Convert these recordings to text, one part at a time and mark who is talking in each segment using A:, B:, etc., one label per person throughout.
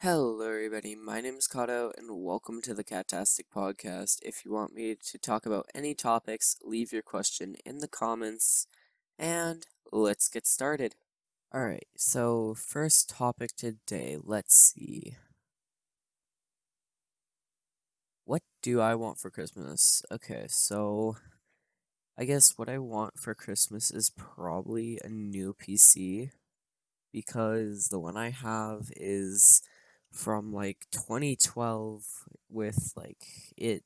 A: Hello, everybody. My name is Kato, and welcome to the Cattastic podcast. If you want me to talk about any topics, leave your question in the comments, and let's get started. Alright, so first topic today, let's see. What do I want for Christmas? Okay, so I guess what I want for Christmas is probably a new PC, because the one I have is from like 2012 with it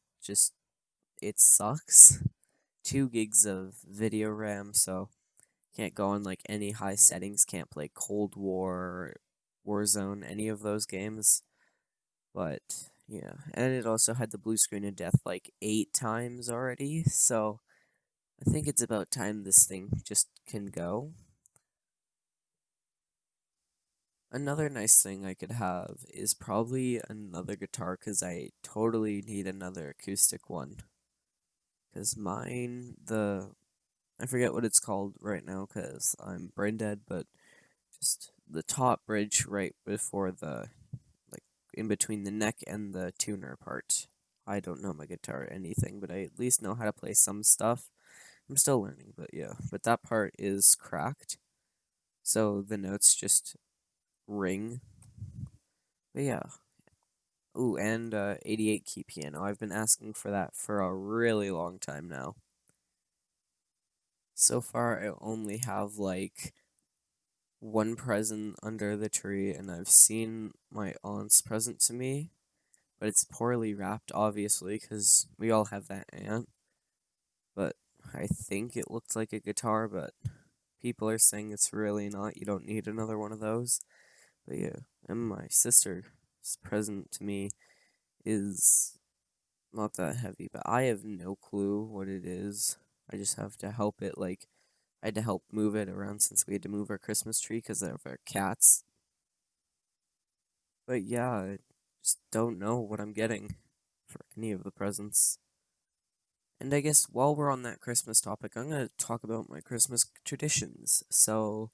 A: sucks. 2 gigs of video RAM, so can't go on like any high settings, can't play Cold War, Warzone, any of those games. But yeah, and it also had the blue screen of death like 8 times already, so I think it's about time this thing just can go. Another nice thing I could have is probably another guitar, because I totally need another acoustic one. Because I forget what it's called right now because I'm brain dead, but just the top bridge right before like, in between the neck and the tuner part. I don't know my guitar anything, but I at least know how to play some stuff. I'm still learning, but yeah. But that part is cracked, so the notes just ring. But yeah. Ooh, and 88 key piano. I've been asking for that for a really long time now. So far, I only have like one present under the tree, and I've seen my aunt's present to me, but it's poorly wrapped, obviously, because we all have that aunt. But I think it looked like a guitar, but people are saying it's really not. You don't need another one of those. But yeah, and my sister's present to me is not that heavy, but I have no clue what it is. I just have to help it, like, I had to help move it around since we had to move our Christmas tree because of our cats. But yeah, I just don't know what I'm getting for any of the presents. And I guess while we're on that Christmas topic, I'm going to talk about my Christmas traditions. So,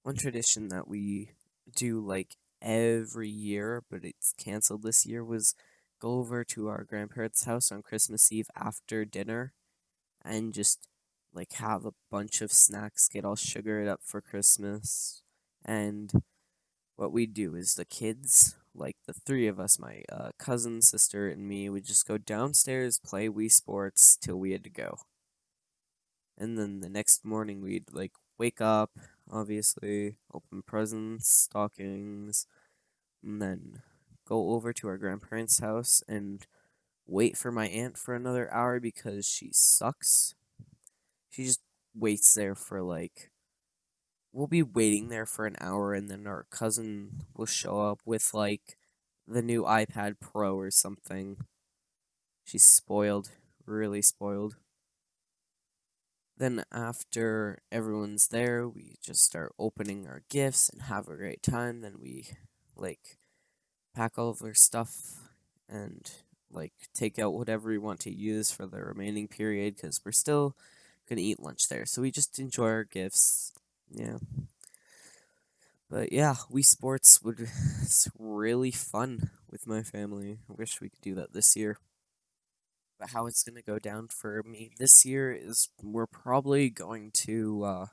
A: one tradition that we do like every year, but it's canceled this year, was go over to our grandparents' house on Christmas Eve after dinner and just like have a bunch of snacks, get all sugared up for Christmas. And what we'd do is the kids, like the three of us, my cousin, sister, and me, would just go downstairs, play Wii Sports till we had to go. And then the next morning, we'd like wake up, obviously, open presents, stockings, and then go over to our grandparents' house and wait for my aunt for another hour because she sucks. She just waits there for like we'll be waiting there for an hour, and then our cousin will show up with like the new iPad Pro or something. She's spoiled, really spoiled. Then after everyone's there, we just start opening our gifts and have a great time. Then we like pack all of our stuff and like take out whatever we want to use for the remaining period because we're still gonna eat lunch there. So we just enjoy our gifts. Yeah. But yeah, Wii Sports it's really fun with my family. I wish we could do that this year. But how it's gonna go down for me this year is we're probably going to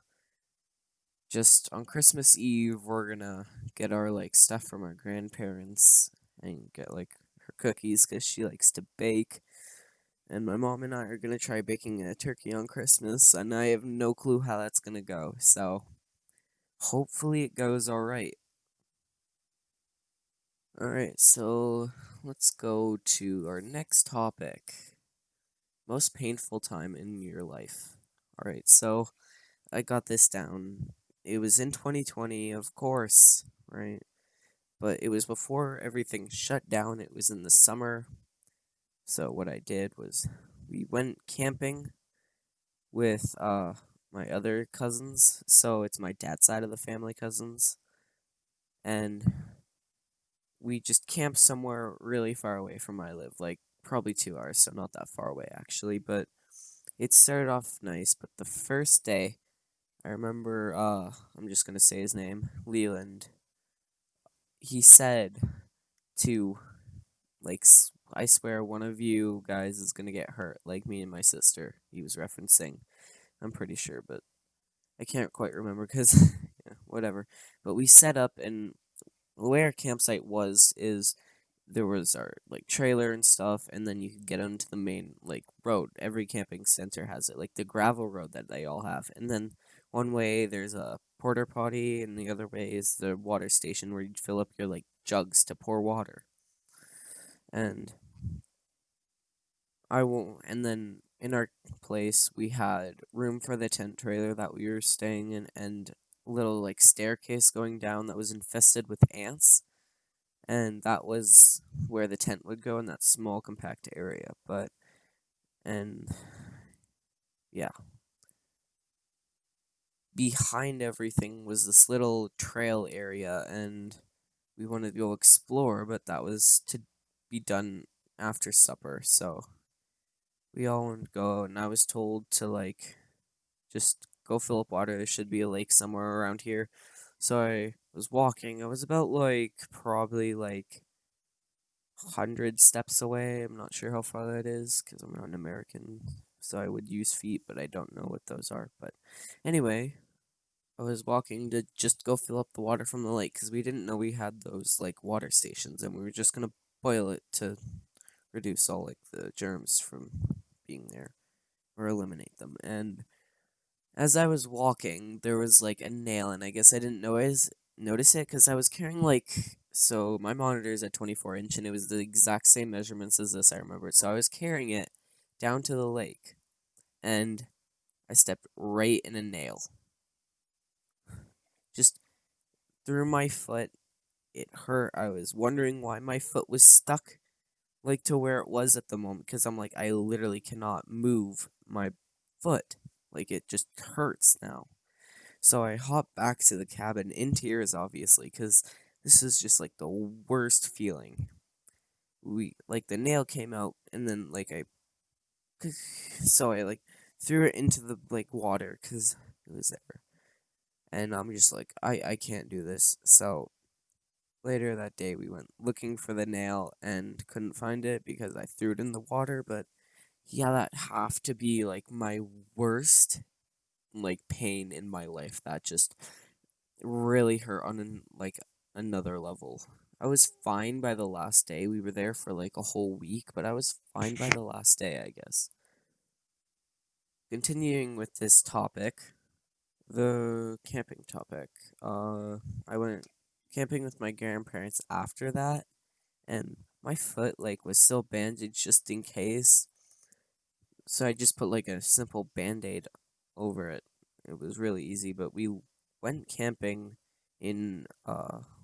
A: just on Christmas Eve we're gonna get our like stuff from our grandparents and get like her cookies because she likes to bake. And my mom and I are gonna try baking a turkey on Christmas, and I have no clue how that's gonna go. So hopefully it goes all right. Alright, so let's go to our next topic. Most painful time in your life. Alright, so I got this down. It was in 2020, of course, right? But it was before everything shut down. It was in the summer. So what I did was we went camping with my other cousins. So it's my dad's side of the family cousins. And we just camped somewhere really far away from where I live, like probably 2 hours, so not that far away actually. But it started off nice. But the first day, I remember, I'm just gonna say his name, Leland. He said to I swear one of you guys is gonna get hurt, like me and my sister. He was referencing. I'm pretty sure, but I can't quite remember because yeah, whatever. But we set up, and the way our campsite was is there was our like trailer and stuff, and then you could get onto the main like road. Every camping center has it, like the gravel road that they all have. And then one way there's a porter potty, and the other way is the water station where you fill up your like jugs to pour water. And I won't. And then in our place, we had room for the tent trailer that we were staying in, and a little like staircase going down that was infested with ants. And that was where the tent would go in that small compact area. And yeah, behind everything was this little trail area, and we wanted to go explore, but that was to be done after supper. So we all wanted to go, and I was told to like just go fill up water. There should be a lake somewhere around here. So I was walking. I was about like probably like 100 steps away. I'm not sure how far that is because I'm not an American. So I would use feet, but I don't know what those are. But anyway, I was walking to just go fill up the water from the lake because we didn't know we had those like water stations, and we were just gonna boil it to reduce all like the germs from being there or eliminate them. And as I was walking, there was like a nail, and I guess I didn't notice it because I was carrying so my monitor is at 24-inch, and it was the exact same measurements as this. I remember it, so I was carrying it down to the lake, and I stepped right in a nail, just through my foot. It hurt. I was wondering why my foot was stuck like to where it was at the moment because I'm like I literally cannot move my foot. Like it just hurts now. So I hopped back to the cabin in tears, obviously, because this is just like the worst feeling. We like the nail came out, and then so I like threw it into the like water because it was there, and I'm just like I can't do this. So later that day, we went looking for the nail and couldn't find it because I threw it in the water. But yeah, that have to be like my worst like pain in my life. That just really hurt on another level. I was fine by the last day. We were there for like a whole week, but I was fine by the last day, I guess. Continuing with this topic, the camping topic. I went camping with my grandparents after that, and my foot like was still bandaged just in case. So I just put like a simple band-aid over it. It was really easy, but we went camping in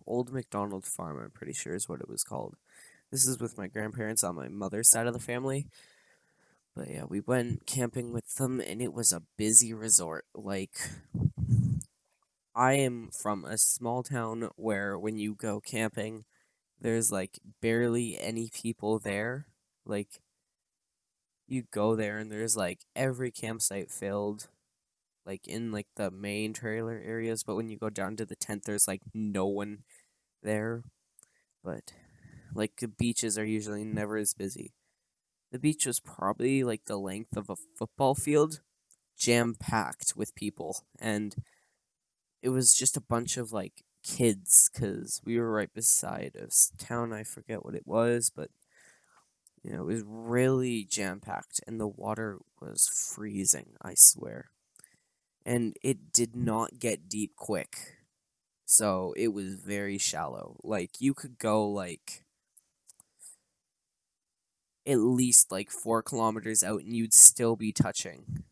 A: Old McDonald Farm, I'm pretty sure is what it was called. This is with my grandparents on my mother's side of the family. But yeah, we went camping with them, and it was a busy resort. Like, I am from a small town where when you go camping, there's like barely any people there. Like, you go there and there's like every campsite filled, like in like the main trailer areas, but when you go down to the tent, there's like no one there. But like the beaches are usually never as busy. The beach was probably like the length of a football field, jam packed with people, and it was just a bunch of like kids because we were right beside a town. I forget what it was, but it was really jam packed, and the water was freezing, I swear. And it did not get deep quick. So it was very shallow. Like you could go like at least like 4 kilometers out and you'd still be touching.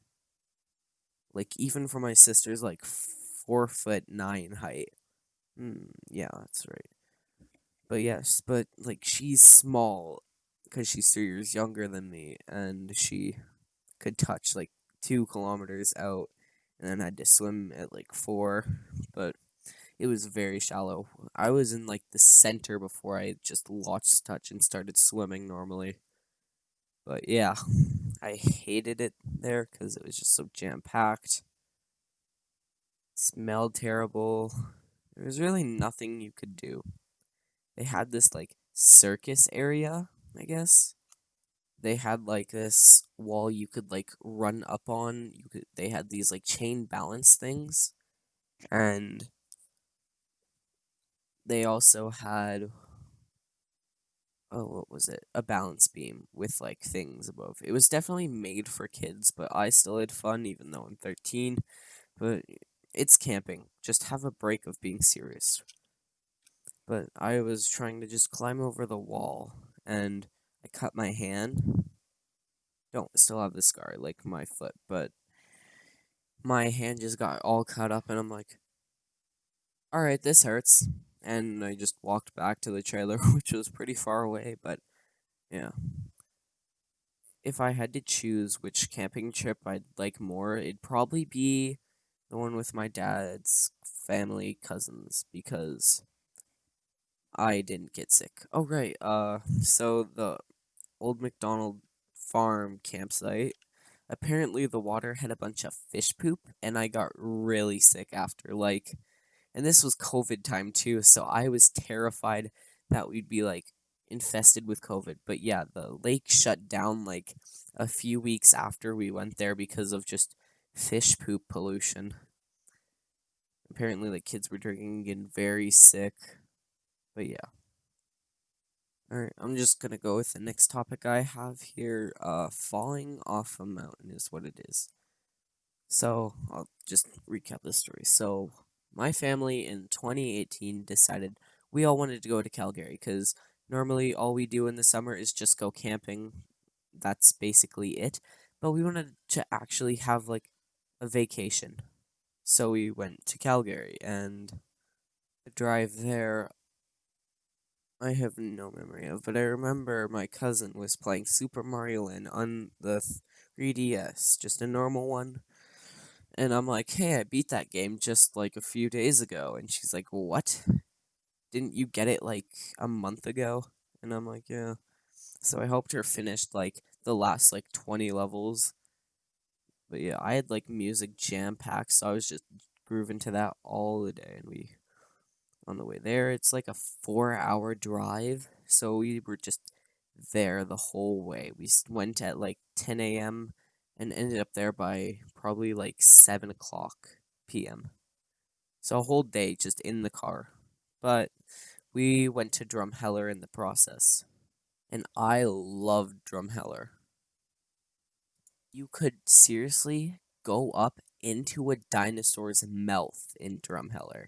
A: Like even for my sister's like 4'9" height. Yeah, that's right. But yes, but like she's small because she's 3 years younger than me, and she could touch like 2 kilometers out, and then had to swim at like 4. But it was very shallow. I was in like the center before I just lost touch and started swimming normally. But yeah, I hated it there because it was just so jam packed. Smelled terrible. There was really nothing you could do. They had this like circus area, I guess. They had like this wall you could like run up on. They had these like chain balance things, and they also had, oh, what was it? A balance beam with like things above. It was definitely made for kids, but I still had fun even though I'm 13. But it's camping. Just have a break of being serious. But I was trying to just climb over the wall, and I cut my hand. Don't still have the scar like my foot, but my hand just got all cut up, and I'm like, all right, this hurts. And I just walked back to the trailer, which was pretty far away, but yeah. If I had to choose which camping trip I'd like more, it'd probably be the one with my dad's family cousins because I didn't get sick. Oh right, so the old McDonald farm campsite, apparently the water had a bunch of fish poop and I got really sick after and this was COVID time too, so I was terrified that we'd be like infested with COVID. But yeah, the lake shut down like a few weeks after we went there because of just fish poop pollution. Apparently, like kids were drinking and getting very sick. But yeah. Alright, I'm just gonna go with the next topic I have here. Falling off a mountain is what it is. So, I'll just recap this story. So, my family in 2018 decided we all wanted to go to Calgary because normally all we do in the summer is just go camping. That's basically it. But we wanted to actually have like a vacation. So, we went to Calgary, and the drive there I have no memory of, but I remember my cousin was playing Super Mario Land on the 3DS, just a normal one. And I'm like, hey, I beat that game just like a few days ago. And she's like, what? Didn't you get it like a month ago? And I'm like, yeah. So I helped her finish like the last like 20 levels. But yeah, I had like music jam packed, so I was just grooving to that all the day. And we, on the way there, it's like a 4 hour drive. So we were just there the whole way. We went at like 10 a.m. and ended up there by probably like 7 o'clock p.m. So a whole day just in the car. But we went to Drumheller in the process. And I loved Drumheller. You could seriously go up into a dinosaur's mouth in Drumheller.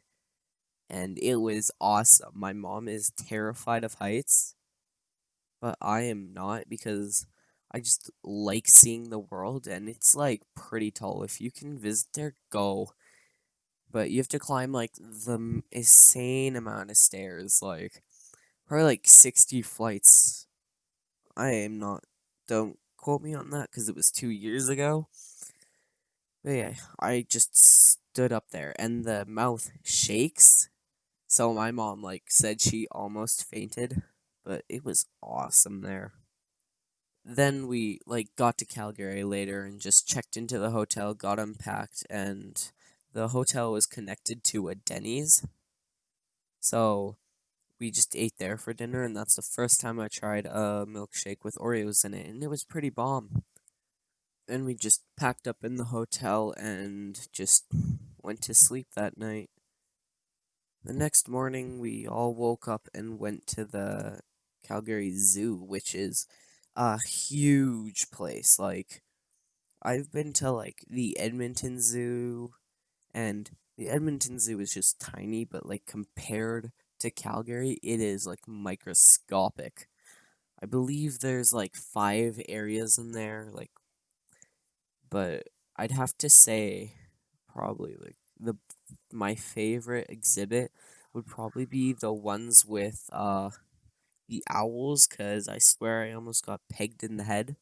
A: And it was awesome. My mom is terrified of heights, but I am not because I just like seeing the world and it's like pretty tall. If you can visit there, go. But you have to climb like the insane amount of stairs, like probably like 60 flights. I am not, don't quote me on that because it was 2 years ago. But yeah, I just stood up there and the mouth shakes. So my mom like said she almost fainted, but it was awesome there. Then we like got to Calgary later and just checked into the hotel, got unpacked, and the hotel was connected to a Denny's. So we just ate there for dinner, and that's the first time I tried a milkshake with Oreos in it, and it was pretty bomb. Then we just packed up in the hotel and just went to sleep that night. The next morning, we all woke up and went to the Calgary Zoo, which is a huge place. Like, I've been to, like, the Edmonton Zoo, and the Edmonton Zoo is just tiny, but, like, compared to Calgary, it is, like, microscopic. I believe there's, like, 5 areas in there, like, but I'd have to say probably, like, my favorite exhibit would probably be the ones with the owls, because I swear I almost got pegged in the head.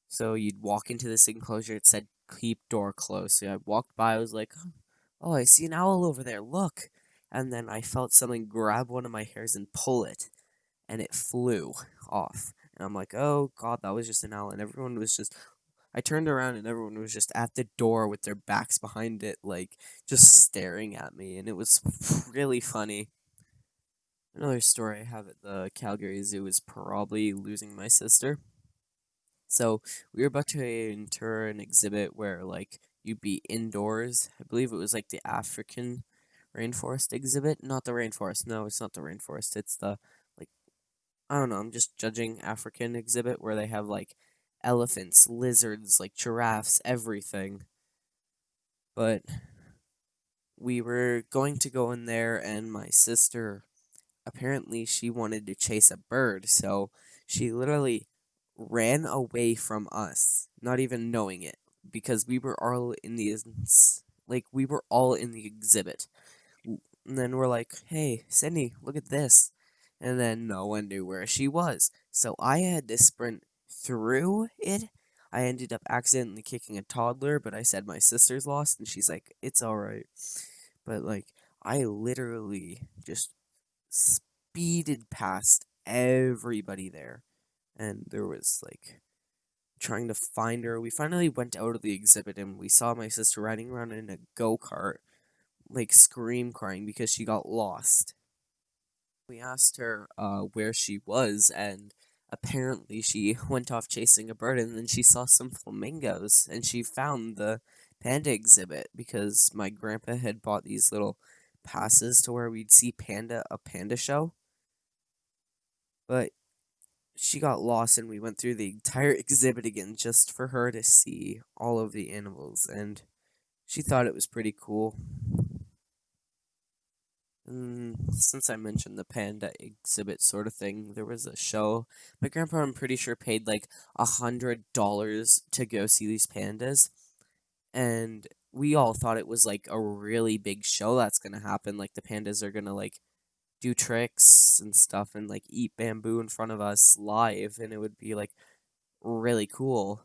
A: So you'd walk into this enclosure, it said keep door closed. So I walked by, I was like, oh, I see an owl over there, look. And then I felt something grab one of my hairs and pull it, and it flew off. And I'm like, oh god, that was just an owl. And everyone was just, I turned around and everyone was just at the door with their backs behind it, like just staring at me. And it was really funny. Another story I have at the Calgary Zoo is probably losing my sister. So we were about to enter an exhibit where like you'd be indoors. I believe it was like the African rainforest exhibit. Not the rainforest. No, it's not the rainforest. It's the like I don't know, I'm just judging African exhibit where they have like elephants, lizards, like giraffes, everything. But we were going to go in there and my sister apparently she wanted to chase a bird, so she literally ran away from us, not even knowing it, because we were all in the we were all in the exhibit. And then we're like, "Hey, Sydney, look at this." And then no one knew where she was. So I had to sprint through it. I ended up accidentally kicking a toddler, but I said my sister's lost and she's like, "It's all right." But like I literally just speeded past everybody there. And there was like trying to find her. We finally went out of the exhibit and we saw my sister riding around in a go kart, like scream crying because she got lost. We asked her where she was, and apparently she went off chasing a bird and then she saw some flamingos and she found the panda exhibit because my grandpa had bought these little passes to where we'd see a panda show. But she got lost and we went through the entire exhibit again just for her to see all of the animals and she thought it was pretty cool. And since I mentioned the panda exhibit sort of thing, there was a show. My grandpa, I'm pretty sure, paid like $100 to go see these pandas, and we all thought it was like a really big show that's gonna happen. Like the pandas are gonna like do tricks and stuff and like eat bamboo in front of us live, and it would be like really cool.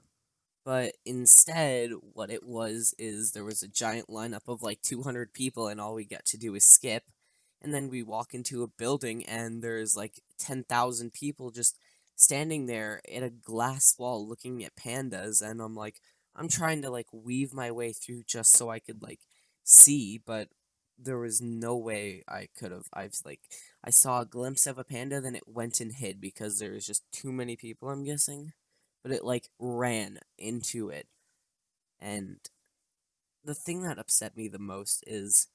A: But instead, what it was is there was a giant lineup of like 200 people, and all we get to do is skip. And then we walk into a building, and there's like 10,000 people just standing there at a glass wall looking at pandas. And I'm like, I'm trying to like weave my way through just so I could like see, but there was no way I could have. I saw a glimpse of a panda, then it went and hid because there was just too many people, I'm guessing, but it like ran into it. And the thing that upset me the most is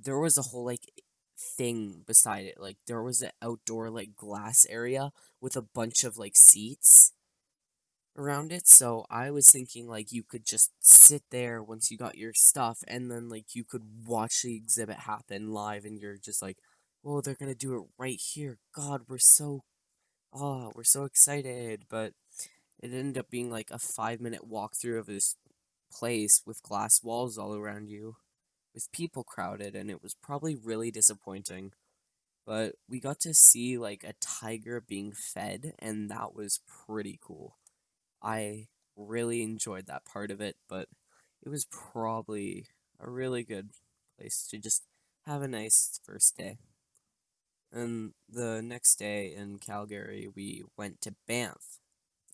A: there was a whole like thing beside it. Like there was an outdoor like glass area with a bunch of like seats around it. So I was thinking like you could just sit there once you got your stuff and then like you could watch the exhibit happen live and you're just like, "Oh, they're going to do it right here. God, we're so excited." But it ended up being like a 5-minute walkthrough of this place with glass walls all around you, with people crowded, and it was probably really disappointing. But we got to see like a tiger being fed, and that was pretty cool. I really enjoyed that part of it, but it was probably a really good place to just have a nice first day. And the next day in Calgary, we went to Banff.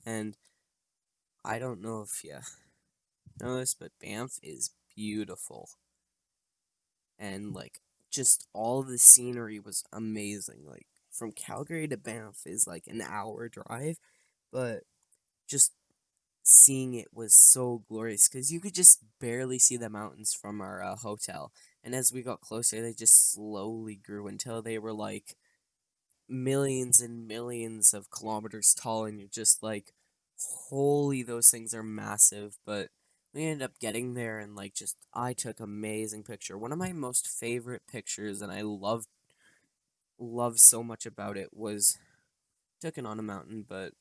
A: And I don't know if you know this, but Banff is beautiful. And like just all the scenery was amazing. Like from Calgary to Banff is like an hour drive, but just seeing it was so glorious because you could just barely see the mountains from our hotel. And as we got closer, they just slowly grew until they were like millions and millions of kilometers tall, and you're just like, holy, those things are massive. But we ended up getting there, and like, just I took amazing picture. One of my most favorite pictures, and I love so much about it was taken on a mountain, but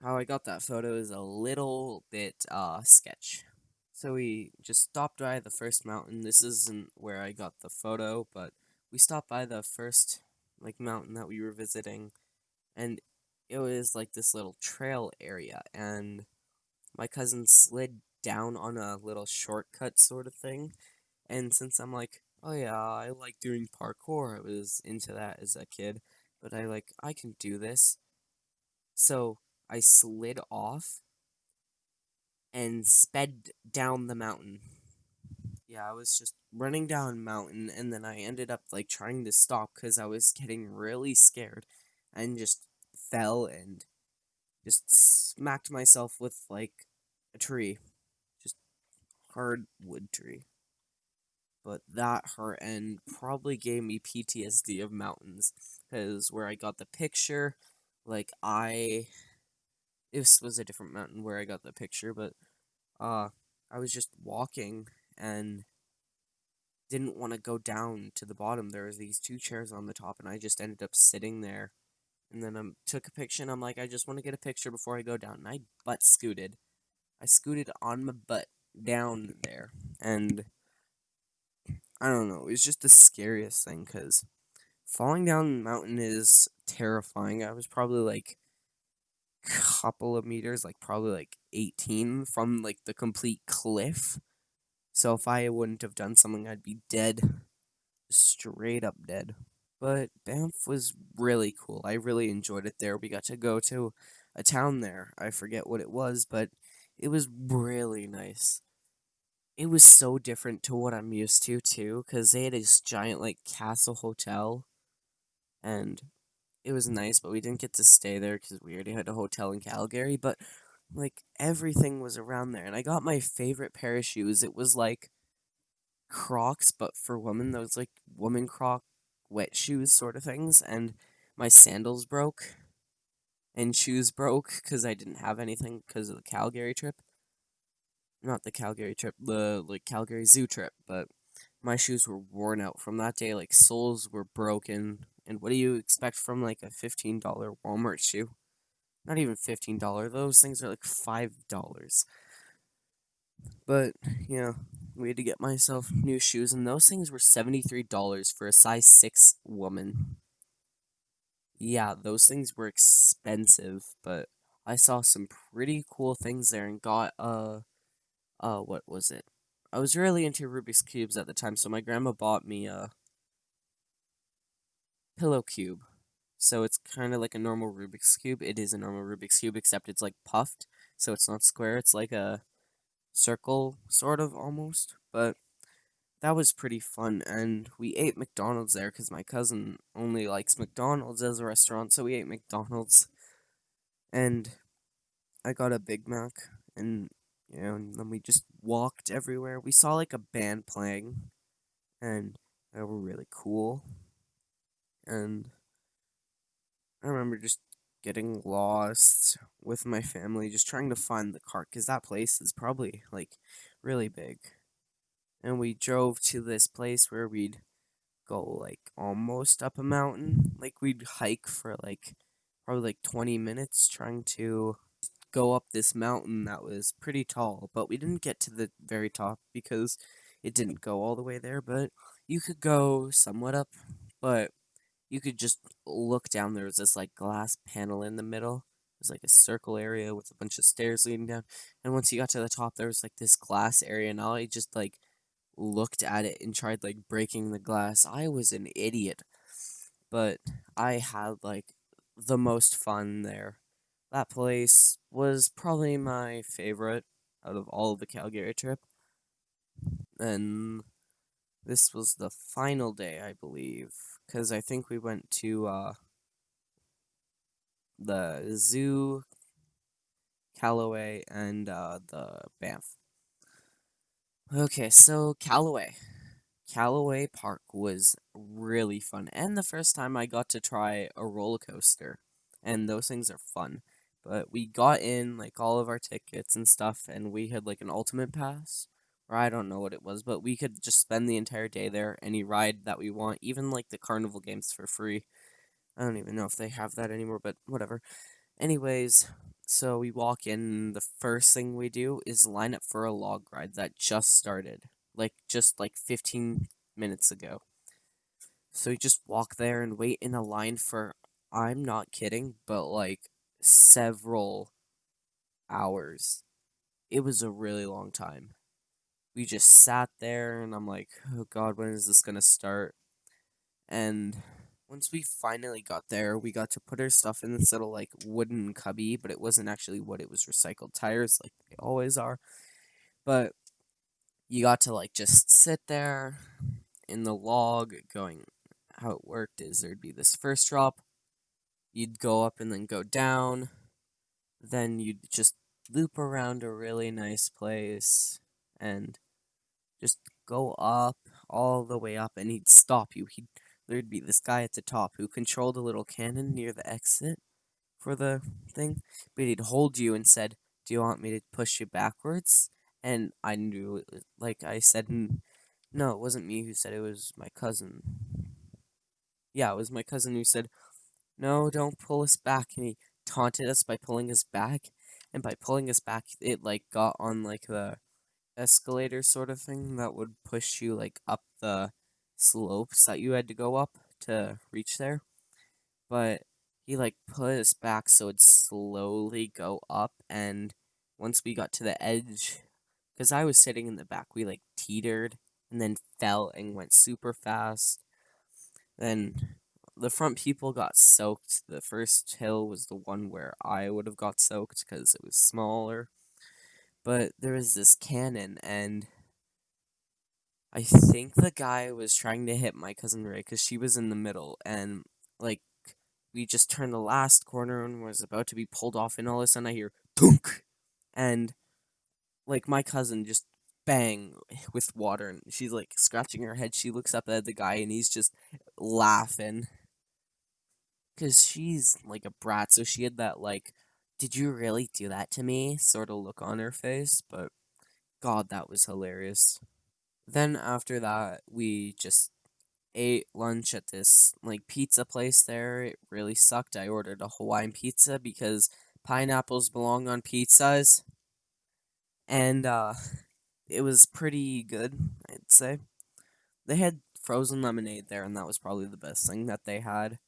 A: how I got that photo is a little bit sketch. So we just stopped by the first mountain. This isn't where I got the photo, but we stopped by the first like mountain that we were visiting, and it was like this little trail area, and my cousin slid down on a little shortcut sort of thing. And since I'm like, oh yeah, I like doing parkour, I was into that as a kid, but I can do this. So I slid off and sped down the mountain. Yeah, I was just running down a mountain, and then I ended up like trying to stop because I was getting really scared, and just fell and just smacked myself with like a tree, just hard wood tree. But that hurt and probably gave me PTSD of mountains, because where I got the picture, like this was a different mountain where I got the picture, but uh, I was just walking and didn't want to go down to the bottom. There was these two chairs on the top, and I just ended up sitting there. And then I took a picture, and I'm like, I just want to get a picture before I go down. And I butt scooted. I scooted on my butt down there, and I don't know. It was just the scariest thing because falling down the mountain is terrifying. I was probably like couple of meters, like probably like 18 from like the complete cliff. So if I wouldn't have done something, I'd be dead, straight up dead. But Banff was really cool. I really enjoyed it there. We got to go to a town there. I forget what it was, but it was really nice. It was so different to what I'm used to too, because they had this giant like castle hotel, and it was nice, but we didn't get to stay there because we already had a hotel in Calgary. But like everything was around there, and I got my favorite pair of shoes. It was like Crocs, but for women. Those like woman Croc wet shoes sort of things, and my sandals broke and shoes broke because I didn't have anything because of the Calgary trip. Not the Calgary trip, the like Calgary Zoo trip, but my shoes were worn out from that day. Like soles were broken. And what do you expect from like a $15 Walmart shoe? Not even $15. Those things are like $5. But yeah, we had to get myself new shoes, and those things were $73 for a size 6 woman. Yeah, those things were expensive, but I saw some pretty cool things there and got what was it? I was really into Rubik's cubes at the time, so my grandma bought me a pillow cube. So it's kind of like a normal Rubik's cube. It is a normal Rubik's cube, except it's like puffed, so it's not square. It's like a circle, sort of almost. But that was pretty fun, and we ate McDonald's there because my cousin only likes McDonald's as a restaurant, so we ate McDonald's, and I got a Big Mac, and and then we just walked everywhere. We saw like a band playing, and they were really cool, and I remember just getting lost with my family, just trying to find the cart, because that place is probably like really big. And we drove to this place where we'd go like almost up a mountain. Like we'd hike for like probably like 20 minutes trying to go up this mountain that was pretty tall, but we didn't get to the very top because it didn't go all the way there, but you could go somewhat up, but you could just look down. There was this like glass panel in the middle. It was like a circle area with a bunch of stairs leading down. And once you got to the top, there was like this glass area, and I just like looked at it and tried like breaking the glass. I was an idiot, but I had like the most fun there. That place was probably my favorite out of all of the Calgary trip. And this was the final day, I believe, because I think we went to the zoo, Callaway, and the Banff. Okay, so Callaway. Callaway Park was really fun, and the first time I got to try a roller coaster, and those things are fun. But we got in like all of our tickets and stuff, and we had like an ultimate pass, or I don't know what it was, but we could just spend the entire day there, any ride that we want, even like the carnival games for free. I don't even know if they have that anymore, but whatever. Anyways, so we walk in, the first thing we do is line up for a log ride that just started, like just like 15 minutes ago. So we just walk there and wait in a line for, I'm not kidding, but like several hours. It was a really long time. We just sat there and I'm like, oh god, when is this gonna start? And once we finally got there, we got to put our stuff in this little like wooden cubby, but it wasn't actually wood, it was recycled tires like they always are. But you got to like just sit there in the log going. How it worked is there'd be this first drop, you'd go up and then go down, then you'd just loop around a really nice place and just go up all the way up, and he'd stop you. There'd be this guy at the top who controlled a little cannon near the exit for the thing, but he'd hold you and said, "Do you want me to push you backwards?" And I knew, like I said, no, it wasn't me who said it, was my cousin. Yeah, it was my cousin who said, "No, don't pull us back," and he taunted us by pulling us back, and by pulling us back, it like got on like the escalator sort of thing that would push you like up the slopes that you had to go up to reach there. But he like put us back so it'd slowly go up, and once we got to the edge, because I was sitting in the back, we like teetered and then fell and went super fast. Then the front people got soaked. The first hill was the one where I would have got soaked because it was smaller. But there was this cannon, and I think the guy was trying to hit my cousin Ray because she was in the middle, and like we just turned the last corner and was about to be pulled off, and all of a sudden I hear thunk, and like my cousin just bang with water, and she's like scratching her head. She looks up at the guy, and he's just laughing because she's like a brat, so she had that like, "Did you really do that to me?" sort of look on her face, but God, that was hilarious. Then after that, we just ate lunch at this like pizza place there. It really sucked. I ordered a Hawaiian pizza because pineapples belong on pizzas, and it was pretty good, I'd say. They had frozen lemonade there, and that was probably the best thing that they had.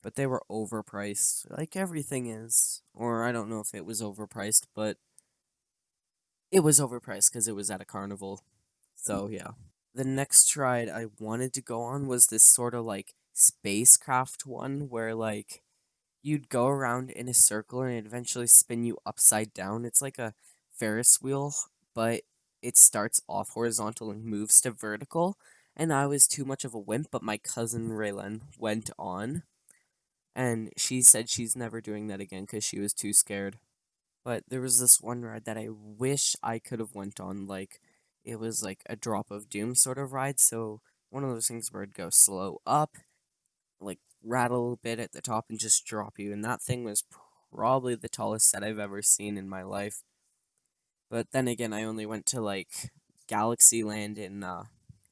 A: But they were overpriced, like everything is. Or I don't know if it was overpriced, but it was overpriced because it was at a carnival. So yeah. The next ride I wanted to go on was this sort of like spacecraft one where like you'd go around in a circle and it eventually spin you upside down. It's like a Ferris wheel, but it starts off horizontal and moves to vertical. And I was too much of a wimp, but my cousin Raylan went on, and she said she's never doing that again because she was too scared. But there was this one ride that I wish I could have went on, like it was like a drop of doom sort of ride, so one of those things where it'd go slow up, like rattle a bit at the top and just drop you, and that thing was probably the tallest set I've ever seen in my life. But then again, I only went to like Galaxyland in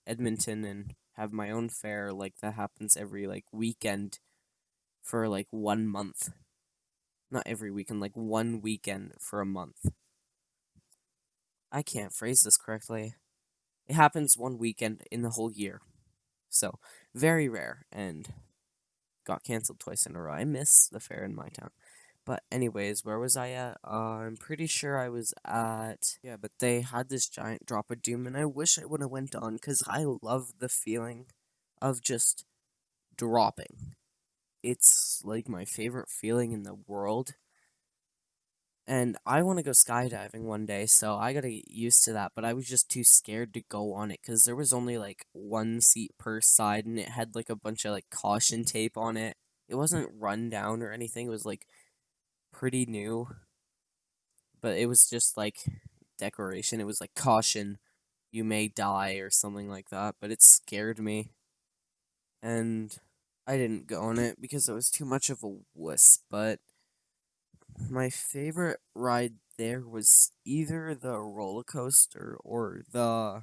A: Edmonton and have my own fair, like that happens every like weekend for like 1 month. Not every weekend, like one weekend for a month. I can't phrase this correctly. It happens one weekend in the whole year. So, very rare, and got canceled twice in a row. I miss the fair in my town. But anyways, where was I at? I'm pretty sure I was at, yeah, but they had this giant drop of doom, and I wish I would have went on because I love the feeling of just dropping. It's like my favorite feeling in the world. And I want to go skydiving one day, so I gotta get used to that. But I was just too scared to go on it because there was only like one seat per side, and it had like a bunch of like caution tape on it. It wasn't run down or anything. It was like pretty new, but it was just like decoration. It was like caution, you may die or something like that. But it scared me, and I didn't go on it because I was too much of a wuss. But my favorite ride there was either the roller coaster or the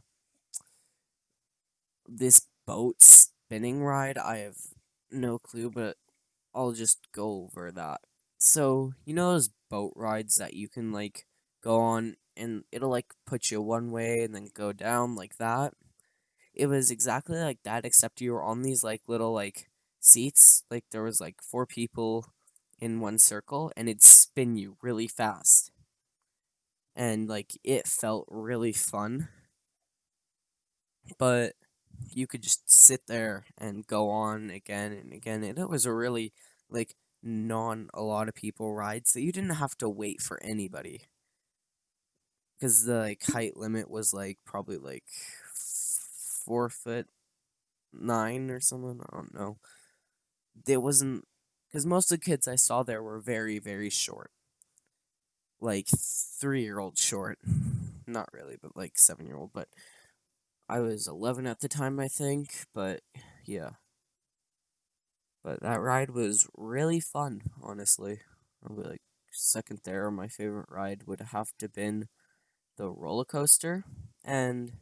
A: this boat spinning ride. I have no clue, but I'll just go over that. So, you know those boat rides that you can like go on and it'll like put you one way and then go down like that? It was exactly like that, except you were on these like little like seats. Like there was like four people in one circle and it'd spin you really fast. And like it felt really fun, but you could just sit there and go on again and again, and it was a really like non a lot of people ride, so you didn't have to wait for anybody because the like height limit was like probably like 4'9" or something. I don't know. There wasn't because most of the kids I saw there were very very short, like 3-year-old short. Not really, but like 7-year-old. But I was 11 at the time, I think. But yeah, but that ride was really fun, honestly. Probably like second there. My favorite ride would have to been the roller coaster, and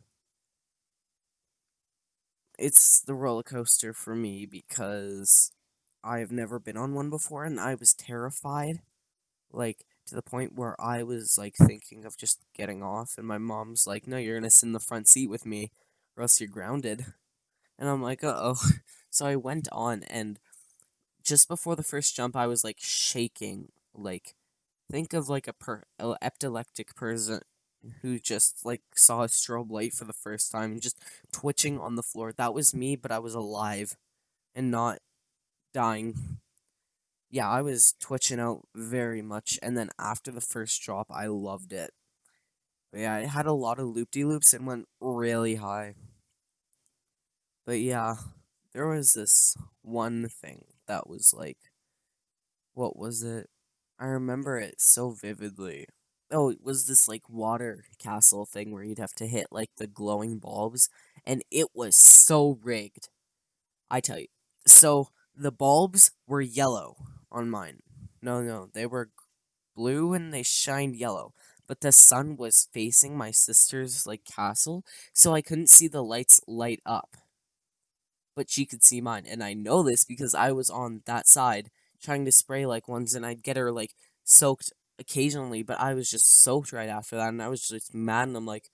A: it's the roller coaster for me because I've never been on one before and I was terrified, like to the point where I was like thinking of just getting off, and my mom's like, "No, you're gonna sit in the front seat with me, or else you're grounded." And I'm like, "Uh-oh." So I went on, and just before the first jump, I was like shaking, like think of like a epileptic person who just like saw a strobe light for the first time and just twitching on the floor. That was me, but I was alive and not dying. Yeah, I was twitching out very much, and then after the first drop, I loved it. But yeah, it had a lot of loop-de-loops and went really high. But yeah, there was this one thing that was like, what was it? I remember it so vividly. Oh, it was this like water castle thing where you'd have to hit like the glowing bulbs, and it was so rigged. I tell you. So the bulbs were yellow on mine. No, no, they were blue and they shined yellow. But the sun was facing my sister's like castle, so I couldn't see the lights light up. But she could see mine, and I know this because I was on that side trying to spray like ones, and I'd get her like soaked occasionally, but I was just soaked right after that, and I was just mad, and I'm like,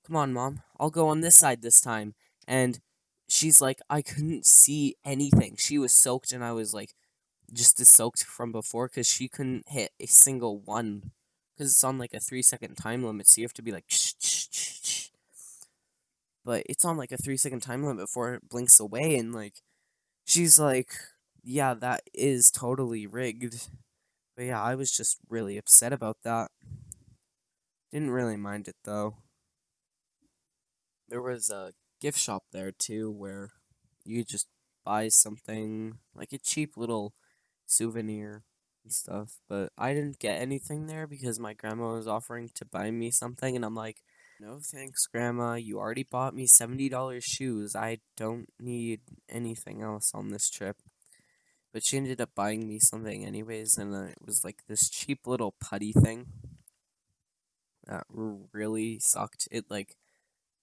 A: "Come on, mom, I'll go on this side this time." And she's like, I couldn't see anything. She was soaked, and I was like, just as soaked from before because she couldn't hit a single one because it's on like a 3-second time limit, so you have to be like, shh, shh, shh, shh. But it's on like a 3-second time limit before it blinks away, and like, she's like, yeah, that is totally rigged. But yeah, I was just really upset about that. Didn't really mind it though. There was a gift shop there too where you just buy something like a cheap little souvenir and stuff. But I didn't get anything there because my grandma was offering to buy me something, and I'm like, no thanks, grandma. You already bought me $70 shoes. I don't need anything else on this trip. But she ended up buying me something anyways, and it was like this cheap little putty thing that really sucked. It like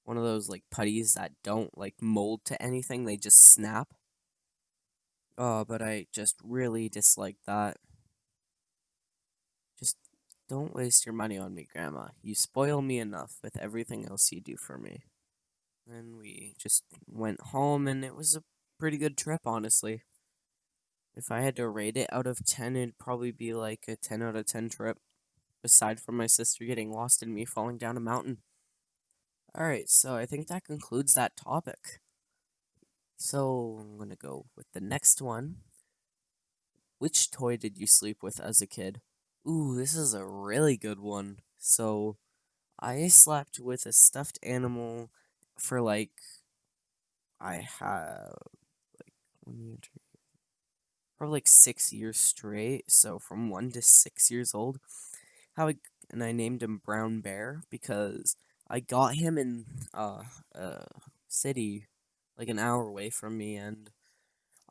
A: one of those like putties that don't like mold to anything, they just snap. Oh, but I just really dislike that. Just don't waste your money on me, Grandma. You spoil me enough with everything else you do for me. Then we just went home, and it was a pretty good trip, honestly. If I had to rate it out of 10, it'd probably be like a 10 out of 10 trip, aside from my sister getting lost and me falling down a mountain. Alright, so I think that concludes that topic. So I'm gonna go with the next one. Which toy did you sleep with as a kid? Ooh, this is a really good one. So I slept with a stuffed animal for like I have like 1 year, probably like 6 years straight. So from 1 to 6 years old. How I and I named him Brown Bear because I got him in a city like an hour away from me, and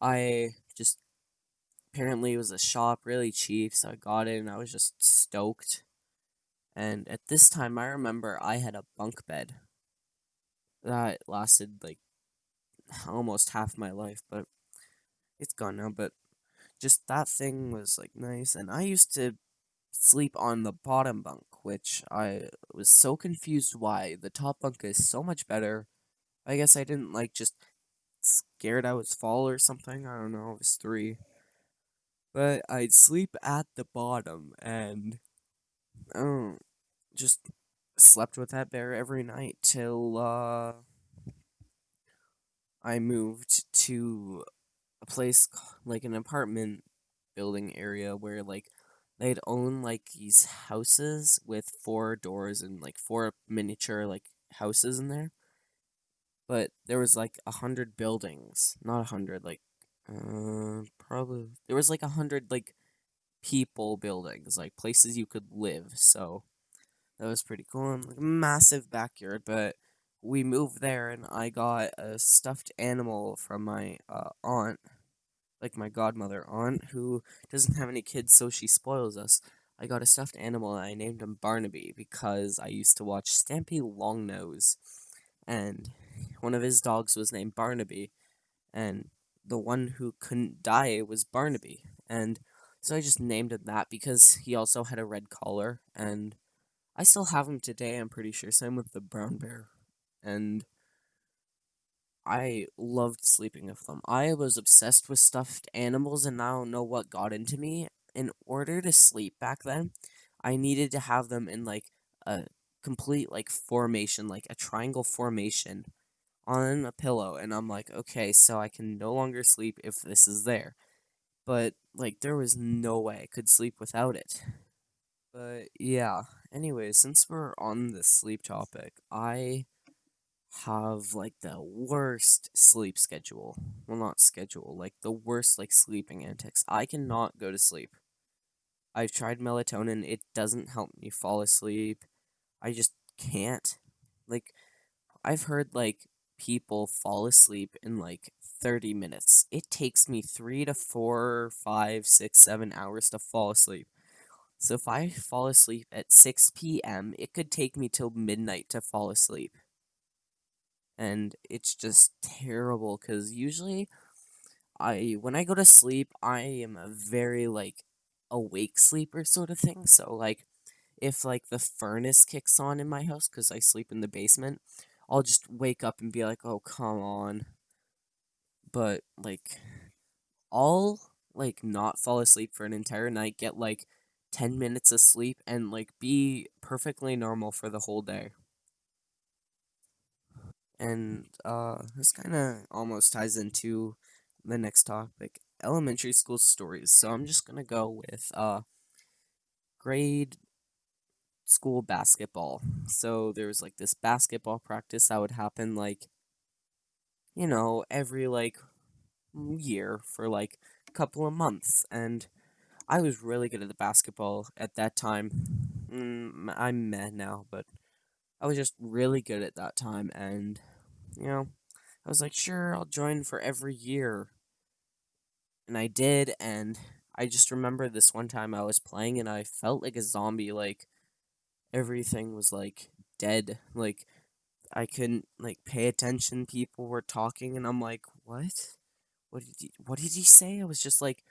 A: I just apparently it was a shop really cheap, so I got it and I was just stoked. And at this time, I remember I had a bunk bed that lasted like almost half my life, but it's gone now. But just that thing was like nice, and I used to sleep on the bottom bunk, which I was so confused why. The top bunk is so much better. I guess I didn't like just scared I would fall or something. I don't know, I was 3. But I'd sleep at the bottom, and oh, just slept with that bear every night till I moved to a place like an apartment building area where like they'd own like these houses with four doors and like four miniature like houses in there. But there was like 100 buildings, not 100, like probably there was like 100 like people buildings, like places you could live. So that was pretty cool. And like a massive backyard. But we moved there, and I got a stuffed animal from my aunt, like my godmother aunt, who doesn't have any kids, so she spoils us. I got a stuffed animal and I named him Barnaby because I used to watch Stampy Longnose, and one of his dogs was named Barnaby, and the one who couldn't die was Barnaby. And so I just named him that because he also had a red collar, and I still have him today, I'm pretty sure. Same with the brown bear. And I loved sleeping with them. I was obsessed with stuffed animals, and I don't know what got into me. In order to sleep back then, I needed to have them in like a complete like formation, like a triangle formation on a pillow. And I'm like, okay, so I can no longer sleep if this is there. But like, there was no way I could sleep without it. But yeah, anyway, since we're on the sleep topic, I have like the worst sleep schedule. Well, not schedule, like the worst like sleeping antics. I cannot go to sleep. I've tried melatonin, it doesn't help me fall asleep. I just can't. Like, I've heard like people fall asleep in like 30 minutes. It takes me 3 to 4, 5, 6, 7 hours to fall asleep. So if I fall asleep at 6 p.m., it could take me till midnight to fall asleep. And it's just terrible because usually when I go to sleep, I am a very like awake sleeper sort of thing. So like if like the furnace kicks on in my house because I sleep in the basement, I'll just wake up and be like, "Oh, come on." But like I'll like not fall asleep for an entire night, get like 10 minutes of sleep and like be perfectly normal for the whole day. And this kind of almost ties into the next topic, elementary school stories. So I'm just going to go with grade school basketball. So there was like this basketball practice that would happen like, every like year for like a couple of months, and I was really good at the basketball at that time. I'm mad now, but I was just really good at that time, and you know, I was like, sure, I'll join for every year. And I did, and I just remember this one time I was playing and I felt like a zombie, like everything was like dead. Like I couldn't like pay attention, people were talking and I'm like, "What? What did he say?" I was just like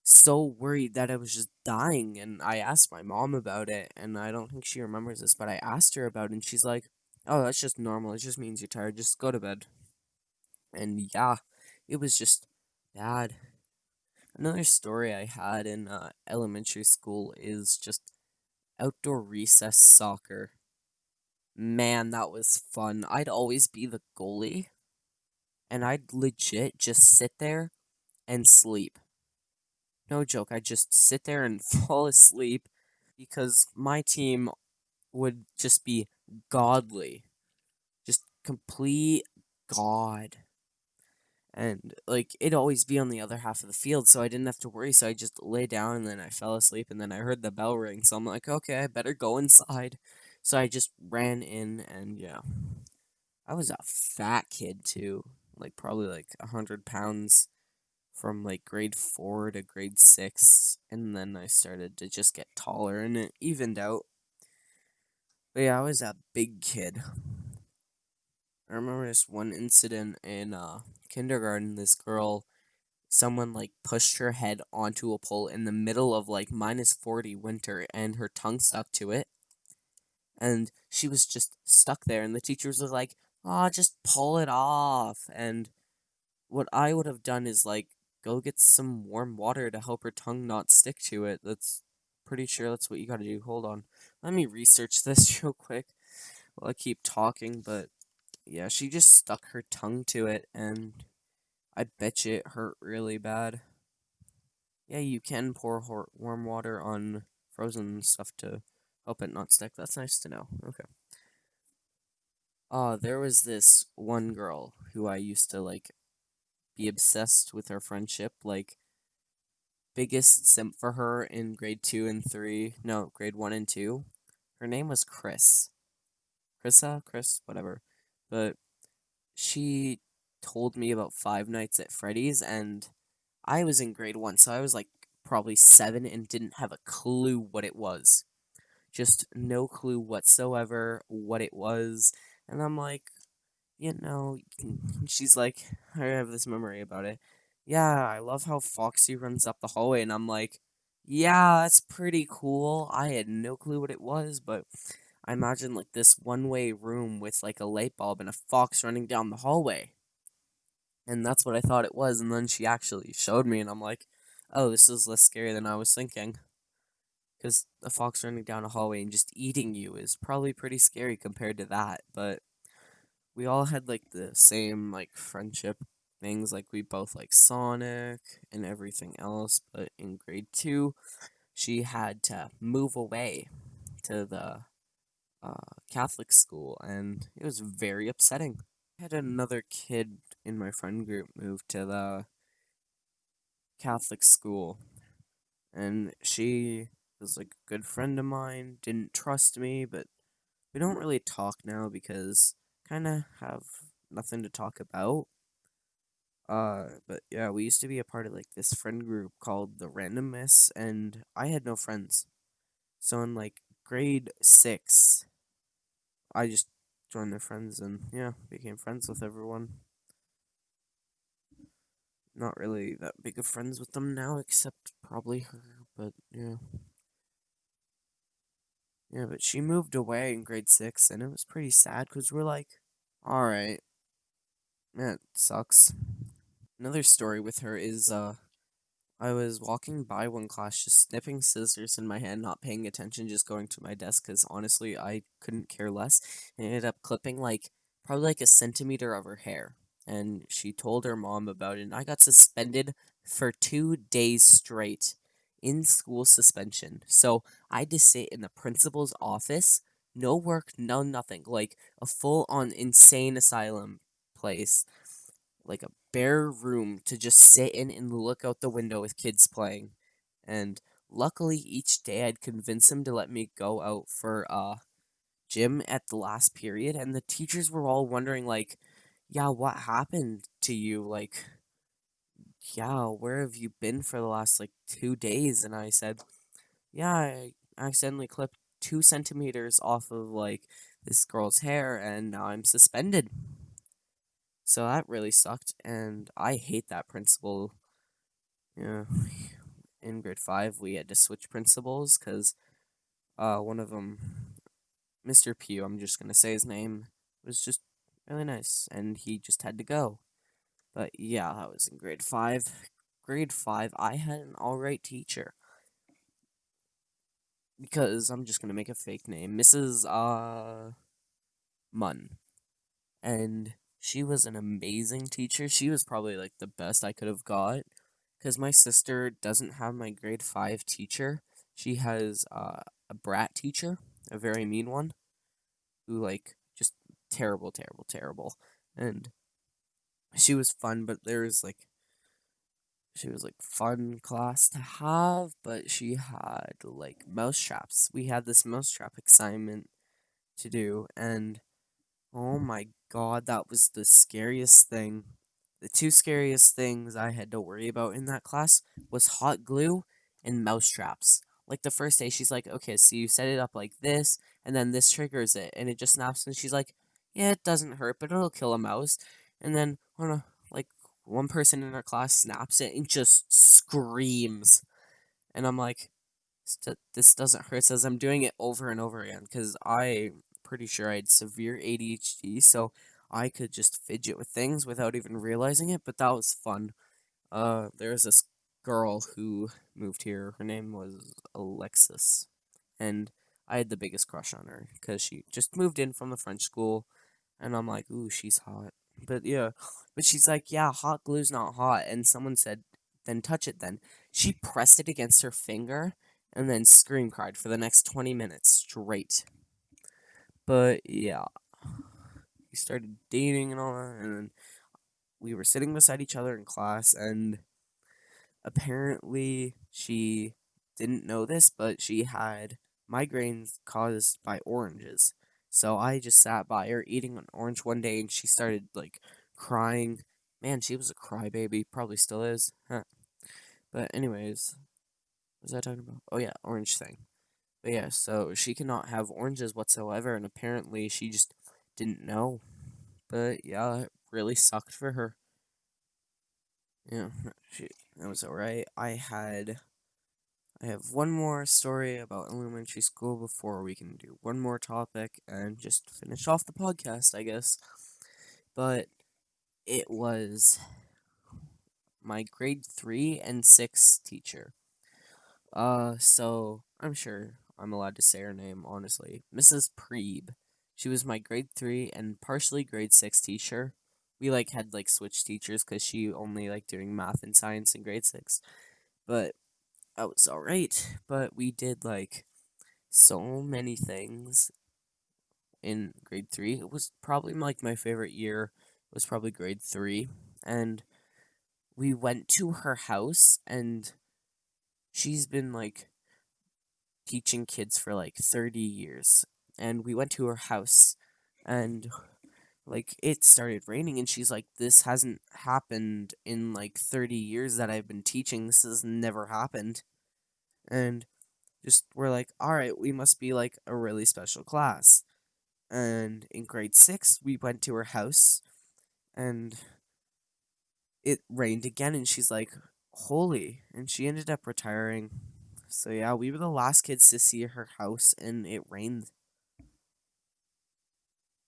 A: so worried that I was just dying, and I asked my mom about it, and I don't think she remembers this, but I asked her about it and she's like, "Oh, that's just normal. It just means you're tired. Just go to bed." And yeah, it was just bad. Another story I had in elementary school is just outdoor recess soccer. Man, that was fun. I'd always be the goalie, and I'd legit just sit there and sleep. No joke, I'd just sit there and fall asleep because my team would just be godly. Just complete god. And like it'd always be on the other half of the field, so I didn't have to worry. So I just lay down and then I fell asleep, and then I heard the bell ring. So I'm like, okay, I better go inside. So I just ran in, and yeah, I was a fat kid too, like probably like 100 pounds from like grade 4 to grade 6, and then I started to just get taller, and it evened out. But yeah, I was a big kid. I remember this one incident in kindergarten. This girl, someone like pushed her head onto a pole in the middle of like -40 winter, and her tongue stuck to it, and she was just stuck there, and the teachers were like, "Oh, just pull it off." And what I would have done is like go get some warm water to help her tongue not stick to it. That's pretty sure that's what you gotta do. Hold on, let me research this real quick while I keep talking. But yeah, she just stuck her tongue to it, and I bet you it hurt really bad. Yeah, you can pour warm water on frozen stuff to help it not stick. That's nice to know. Okay. There was this one girl who I used to like be obsessed with her friendship, like biggest simp for her in grade 2 and 3. No, grade 1 and 2. Her name was Chris. Chris, whatever. But she told me about Five Nights at Freddy's, and I was in grade 1, so I was like probably 7 and didn't have a clue what it was. Just no clue whatsoever what it was. And I'm like, she's like, I have this memory about it. Yeah, I love how Foxy runs up the hallway, and I'm like, yeah, that's pretty cool. I had no clue what it was, but I imagine like this one-way room with like a light bulb and a fox running down the hallway. And that's what I thought it was, and then she actually showed me, and I'm like, oh, this is less scary than I was thinking. Because a fox running down a hallway and just eating you is probably pretty scary compared to that, but we all had like the same like friendship things, like we both like Sonic and everything else, but in grade 2, she had to move away to the Catholic school, and it was very upsetting. I had another kid in my friend group move to the Catholic school, and she was like a good friend of mine, didn't trust me, but we don't really talk now because kind of have nothing to talk about. But yeah, we used to be a part of like this friend group called the Random Miss, and I had no friends. So in like grade 6, I just joined their friends and yeah, became friends with everyone. Not really that big of friends with them now, except probably her, but yeah. Yeah, but she moved away in grade 6, and it was pretty sad because we're like, alright, man, it sucks. Another story with her is, I was walking by one class, just snipping scissors in my hand, not paying attention, just going to my desk, because honestly, I couldn't care less, and ended up clipping, like, probably like a centimeter of her hair, and she told her mom about it, and I got suspended for 2 days straight, in school suspension, so I had to sit in the principal's office, no work, no nothing, like, a full-on insane asylum place, like a bare room to just sit in and look out the window with kids playing. And luckily, each day I'd convince him to let me go out for gym at the last period, and the teachers were all wondering, like, yeah, what happened to you? Like, yeah, where have you been for the last like 2 days? And I said, yeah, I accidentally clipped 2 centimeters off of like this girl's hair, and now I'm suspended. So that really sucked, and I hate that principal. Yeah, in grade 5, we had to switch principals because one of them, Mr. Pugh, I'm just gonna say his name, was just really nice, and he just had to go. But yeah, that was in grade 5. Grade 5, I had an alright teacher because I'm just gonna make a fake name, Mrs. Munn. And she was an amazing teacher. She was probably like the best I could have got because my sister doesn't have my grade 5 teacher. She has a brat teacher, a very mean one, who like just terrible, terrible, terrible. And she was fun, but there was like she was like fun class to have, but she had like mouse traps. We had this mousetrap assignment to do, and oh my god, that was the scariest thing. The two scariest things I had to worry about in that class was hot glue and mouse traps. Like the first day, she's like, okay, so you set it up like this, and then this triggers it, and it just snaps, and she's like, yeah, it doesn't hurt, but it'll kill a mouse. And then, like, one person in our class snaps it and just screams. And I'm like, this doesn't hurt, says I'm doing it over and over again because I'm pretty sure I had severe ADHD, so I could just fidget with things without even realizing it, but that was fun. There was this girl who moved here. Her name was Alexis, and I had the biggest crush on her because she just moved in from the French school, and I'm like, ooh, she's hot. But yeah, but she's like, yeah, hot glue's not hot, and someone said, then touch it then. She pressed it against her finger and then scream cried for the next 20 minutes straight. But yeah, we started dating and all that, and then we were sitting beside each other in class, and apparently she didn't know this, but she had migraines caused by oranges. So I just sat by her eating an orange one day, and she started like crying. Man, she was a crybaby. Probably still is. Huh. But anyways, what was I talking about? Oh yeah, orange thing. But yeah, so she cannot have oranges whatsoever, and apparently she just didn't know. But yeah, it really sucked for her. Yeah, she that was alright. I have one more story about elementary school before we can do one more topic and just finish off the podcast, I guess. But it was my grade 3 and 6 teacher. So I'm sure I'm allowed to say her name, honestly. Mrs. Preeb. She was my grade 3 and partially grade 6 teacher. We had switch teachers because she only liked doing math and science in grade 6. But I was alright. But we did so many things in grade 3. It was probably my favorite year was probably grade 3. And we went to her house, and she's been teaching kids for 30 years. And we went to her house, and it started raining, and she's like, this hasn't happened in 30 years that I've been teaching. This has never happened. And just we're like, all right, we must be a really special class. And in grade 6, we went to her house, and it rained again, and she's like, holy, and she ended up retiring. So yeah, we were the last kids to see her house, and it rained.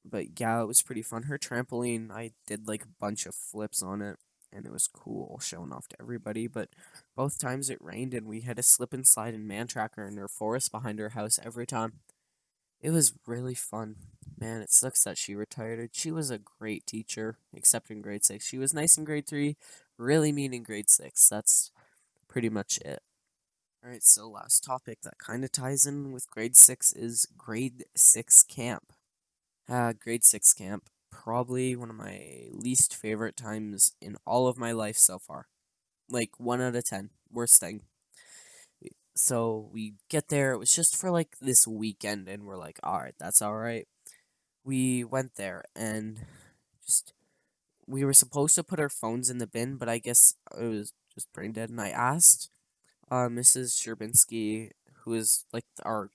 A: But yeah, it was pretty fun. Her trampoline, I did a bunch of flips on it, and it was cool, showing off to everybody. But both times it rained, and we had to slip and slide in man tracker in her forest behind her house every time. It was really fun. Man, it sucks that she retired. She was a great teacher, except in grade 6. She was nice in grade 3, really mean in grade 6. That's pretty much it. Alright, so last topic that kind of ties in with grade 6 is grade 6 camp. Grade 6 camp, probably one of my least favorite times in all of my life so far. 1 out of 10. Worst thing. So we get there, it was just for this weekend, and we're like, alright, that's alright. We went there, and just we were supposed to put our phones in the bin, but I guess it was just brain dead, and I asked Mrs. Sherbinski, who is our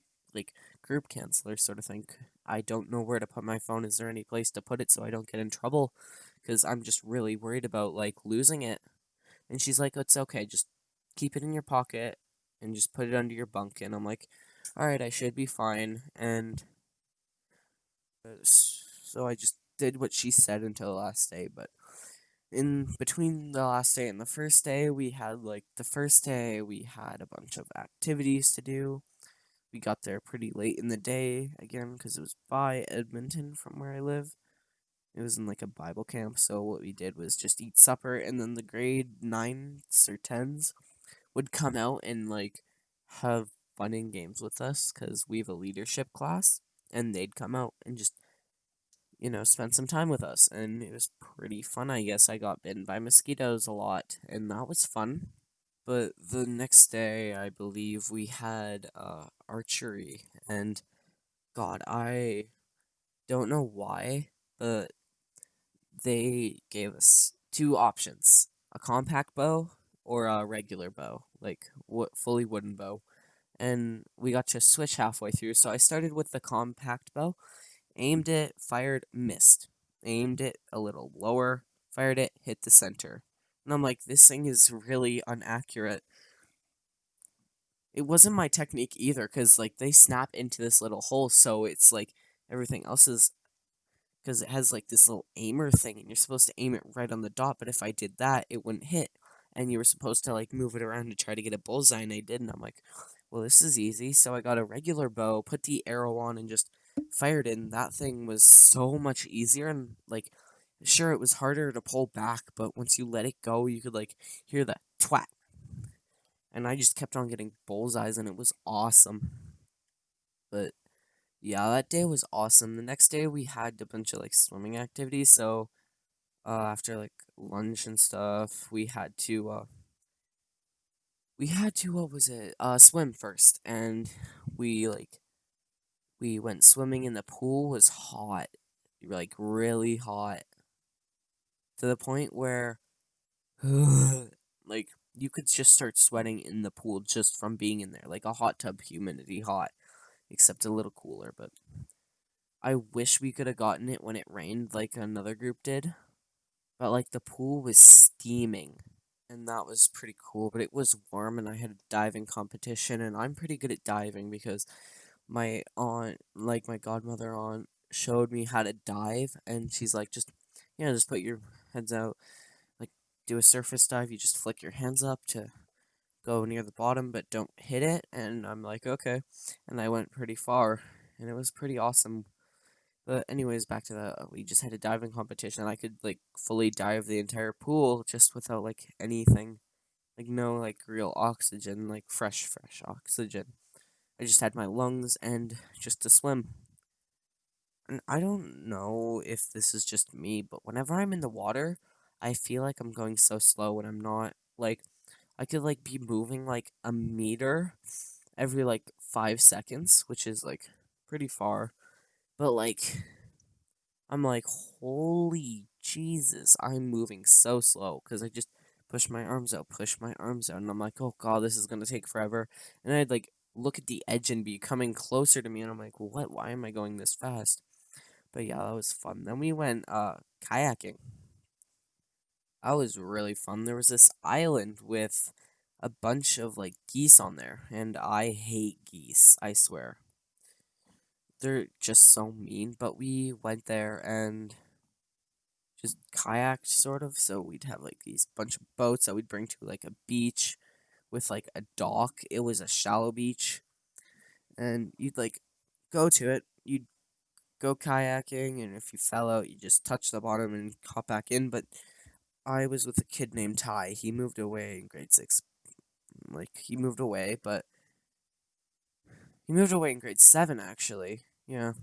A: group counselor sort of thing. I don't know where to put my phone. Is there any place to put it so I don't get in trouble? Because I'm just really worried about losing it. And she's like, it's okay, just keep it in your pocket and just put it under your bunk. And I'm like, all right, I should be fine. And so I just did what she said until the last day. But in between the last day and the first day, we had the first day we had a bunch of activities to do. We got there pretty late in the day again because it was by Edmonton from where I live. It was in a Bible camp, so what we did was just eat supper, and then the grade 9s or 10s would come out and have fun and games with us because we have a leadership class, and they'd come out and just spend some time with us, and it was pretty fun. I guess I got bitten by mosquitoes a lot, and that was fun. But the next day, I believe we had archery, and God, I don't know why, but they gave us two options: a compact bow or a regular bow, fully wooden bow. And we got to switch halfway through, so I started with the compact bow, aimed it, fired, missed. Aimed it a little lower, fired it, hit the center. And I'm like, this thing is really inaccurate. It wasn't my technique either, because they snap into this little hole, so it's everything else is, because it has this little aimer thing, and you're supposed to aim it right on the dot, but if I did that, it wouldn't hit. And you were supposed to move it around to try to get a bullseye, and I did, and I'm like, well, this is easy. So I got a regular bow, put the arrow on, and just fired it, and that thing was so much easier, and sure, it was harder to pull back, but once you let it go, you could hear the twat. and I just kept on getting bullseyes, and it was awesome. But yeah, that day was awesome. The next day we had a bunch of like swimming activities, so after like lunch and stuff, we had to what was it? Swim first, and we like we went swimming, and the pool was hot, like really hot, to the point where like you could just start sweating in the pool just from being in there, like a hot tub humidity hot, except a little cooler. But I wish we could have gotten it when it rained, like another group did. But like the pool was steaming, and that was pretty cool. But it was warm, and I had a diving competition, and I'm pretty good at diving because my aunt, like my godmother aunt, showed me how to dive, and she's like, just put your heads out, like do a surface dive. You just flick your hands up to go near the bottom, but don't hit it. And I'm like, okay, and I went pretty far, and it was pretty awesome. But anyways, back to the we just had a diving competition. I could like fully dive the entire pool just without like anything, like no like real oxygen, like fresh oxygen. I just had my lungs and just to swim. And I don't know if this is just me, but whenever I'm in the water, I feel like I'm going so slow when I'm not. Like I could like be moving like a meter every like 5 seconds, which is like pretty far. But like I'm like, holy Jesus, I'm moving so slow because I just push my arms out, and I'm like, oh god, this is gonna take forever. And I'd like look at the edge and be coming closer to me, and I'm like, what? Why am I going this fast? But yeah, that was fun. Then we went kayaking. That was really fun. There was this island with a bunch of like geese on there, and I hate geese, I swear. They're just so mean, but we went there and just kayaked sort of. So we'd have like these bunch of boats that we'd bring to like a beach with like a dock. It was a shallow beach, and you'd like go to it. You'd go kayaking, and if you fell out, you just touch the bottom and hop back in. But I was with a kid named Ty. He moved away in grade 6. Like he moved away, but he moved away in grade 7 actually. Yeah,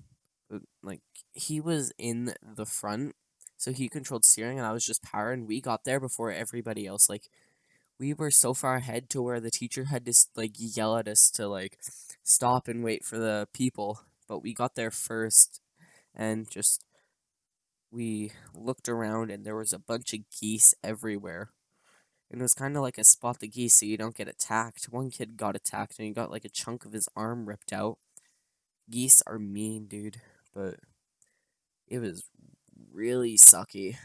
A: but, like he was in the front, so he controlled steering, and I was just power. And we got there before everybody else. Like we were so far ahead to where the teacher had to like yell at us to like stop and wait for the people. But we got there first, and just we looked around, and there was a bunch of geese everywhere. And it was kind of like a spot the geese so you don't get attacked. One kid got attacked, and he got like a chunk of his arm ripped out. Geese are mean, dude, but it was really sucky.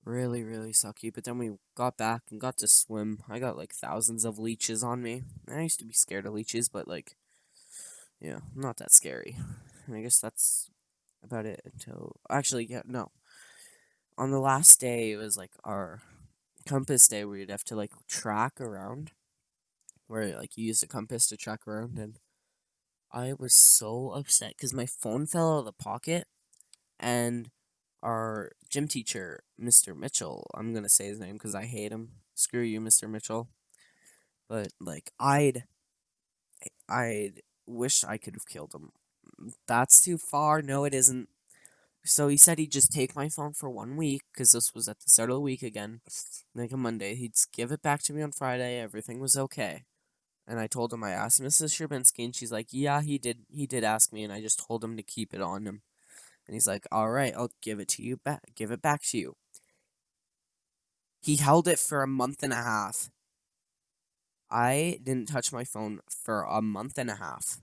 A: Really, really sucky. But then we got back and got to swim. I got like thousands of leeches on me. I used to be scared of leeches, but like, yeah, not that scary. And I guess that's about it until. Actually, yeah, no. On the last day, it was like our compass day where you'd have to like track around, where like you use a compass to track around. And I was so upset because my phone fell out of the pocket, and our gym teacher, Mr. Mitchell, I'm gonna say his name because I hate him. Screw you, Mr. Mitchell. But like I'd wish I could have killed him. That's too far. No, it isn't. So he said he'd just take my phone for 1 week because this was at the start of the week again, like a Monday. He'd give it back to me on Friday. Everything was okay. And I told him I asked Mrs. Sherbinsky, and she's like, "Yeah, he did. He did ask me, and I just told him to keep it on him." And he's like, "All right, I'll give it to you back. Give it back to you." He held it for a month and a half. I didn't touch my phone for a month and a half.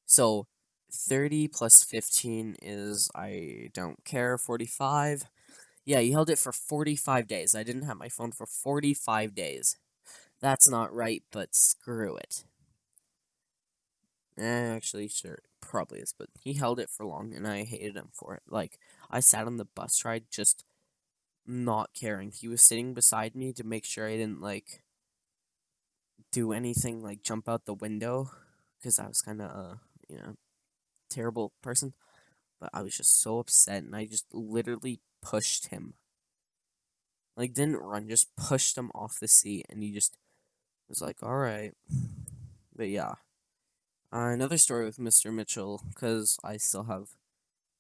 A: So 30 plus 15 is, I don't care, 45. Yeah, he held it for 45 days. I didn't have my phone for 45 days. That's not right, but screw it. Actually, sure, it probably is, but he held it for long, and I hated him for it. Like, I sat on the bus ride just not caring. He was sitting beside me to make sure I didn't, like, do anything, like, jump out the window, because I was kind of, terrible person. But I was just so upset, and I just literally pushed him. like didn't run, just pushed him off the seat, and he just was like, "All right." But yeah, another story with Mr. Mitchell, because I still have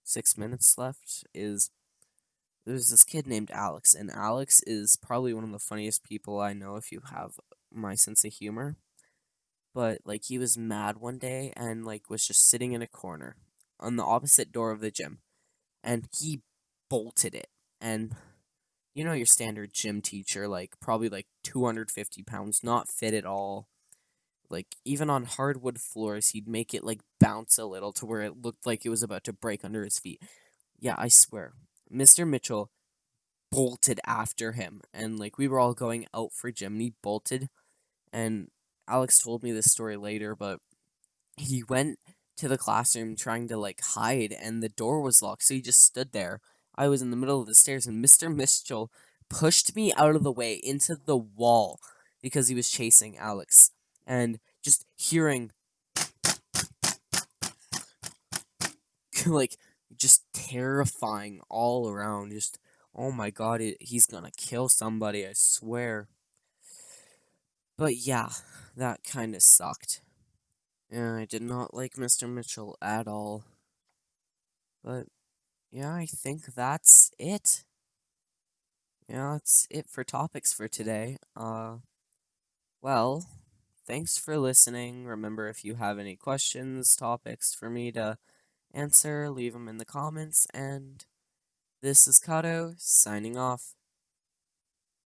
A: 6 minutes left, is there's this kid named Alex, and Alex is probably one of the funniest people I know if you have my sense of humor. But like he was mad one day and like was just sitting in a corner on the opposite door of the gym, and he bolted it. And you know your standard gym teacher, like probably like 250 pounds, not fit at all. Like even on hardwood floors, he'd make it like bounce a little to where it looked like it was about to break under his feet. Yeah, I swear. Mr. Mitchell bolted after him, and like we were all going out for gym and he bolted. And Alex told me this story later, but he went to the classroom trying to like hide, and the door was locked, so he just stood there. I was in the middle of the stairs, and Mr. Mitchell pushed me out of the way into the wall because he was chasing Alex. And just hearing like just terrifying all around, just oh my god, he's gonna kill somebody, I swear. But yeah, that kind of sucked. Yeah, I did not like Mr. Mitchell at all. But yeah, I think that's it. Yeah, that's it for topics for today. Well, thanks for listening. Remember, if you have any questions, topics for me to answer, leave them in the comments. And this is Kato signing off.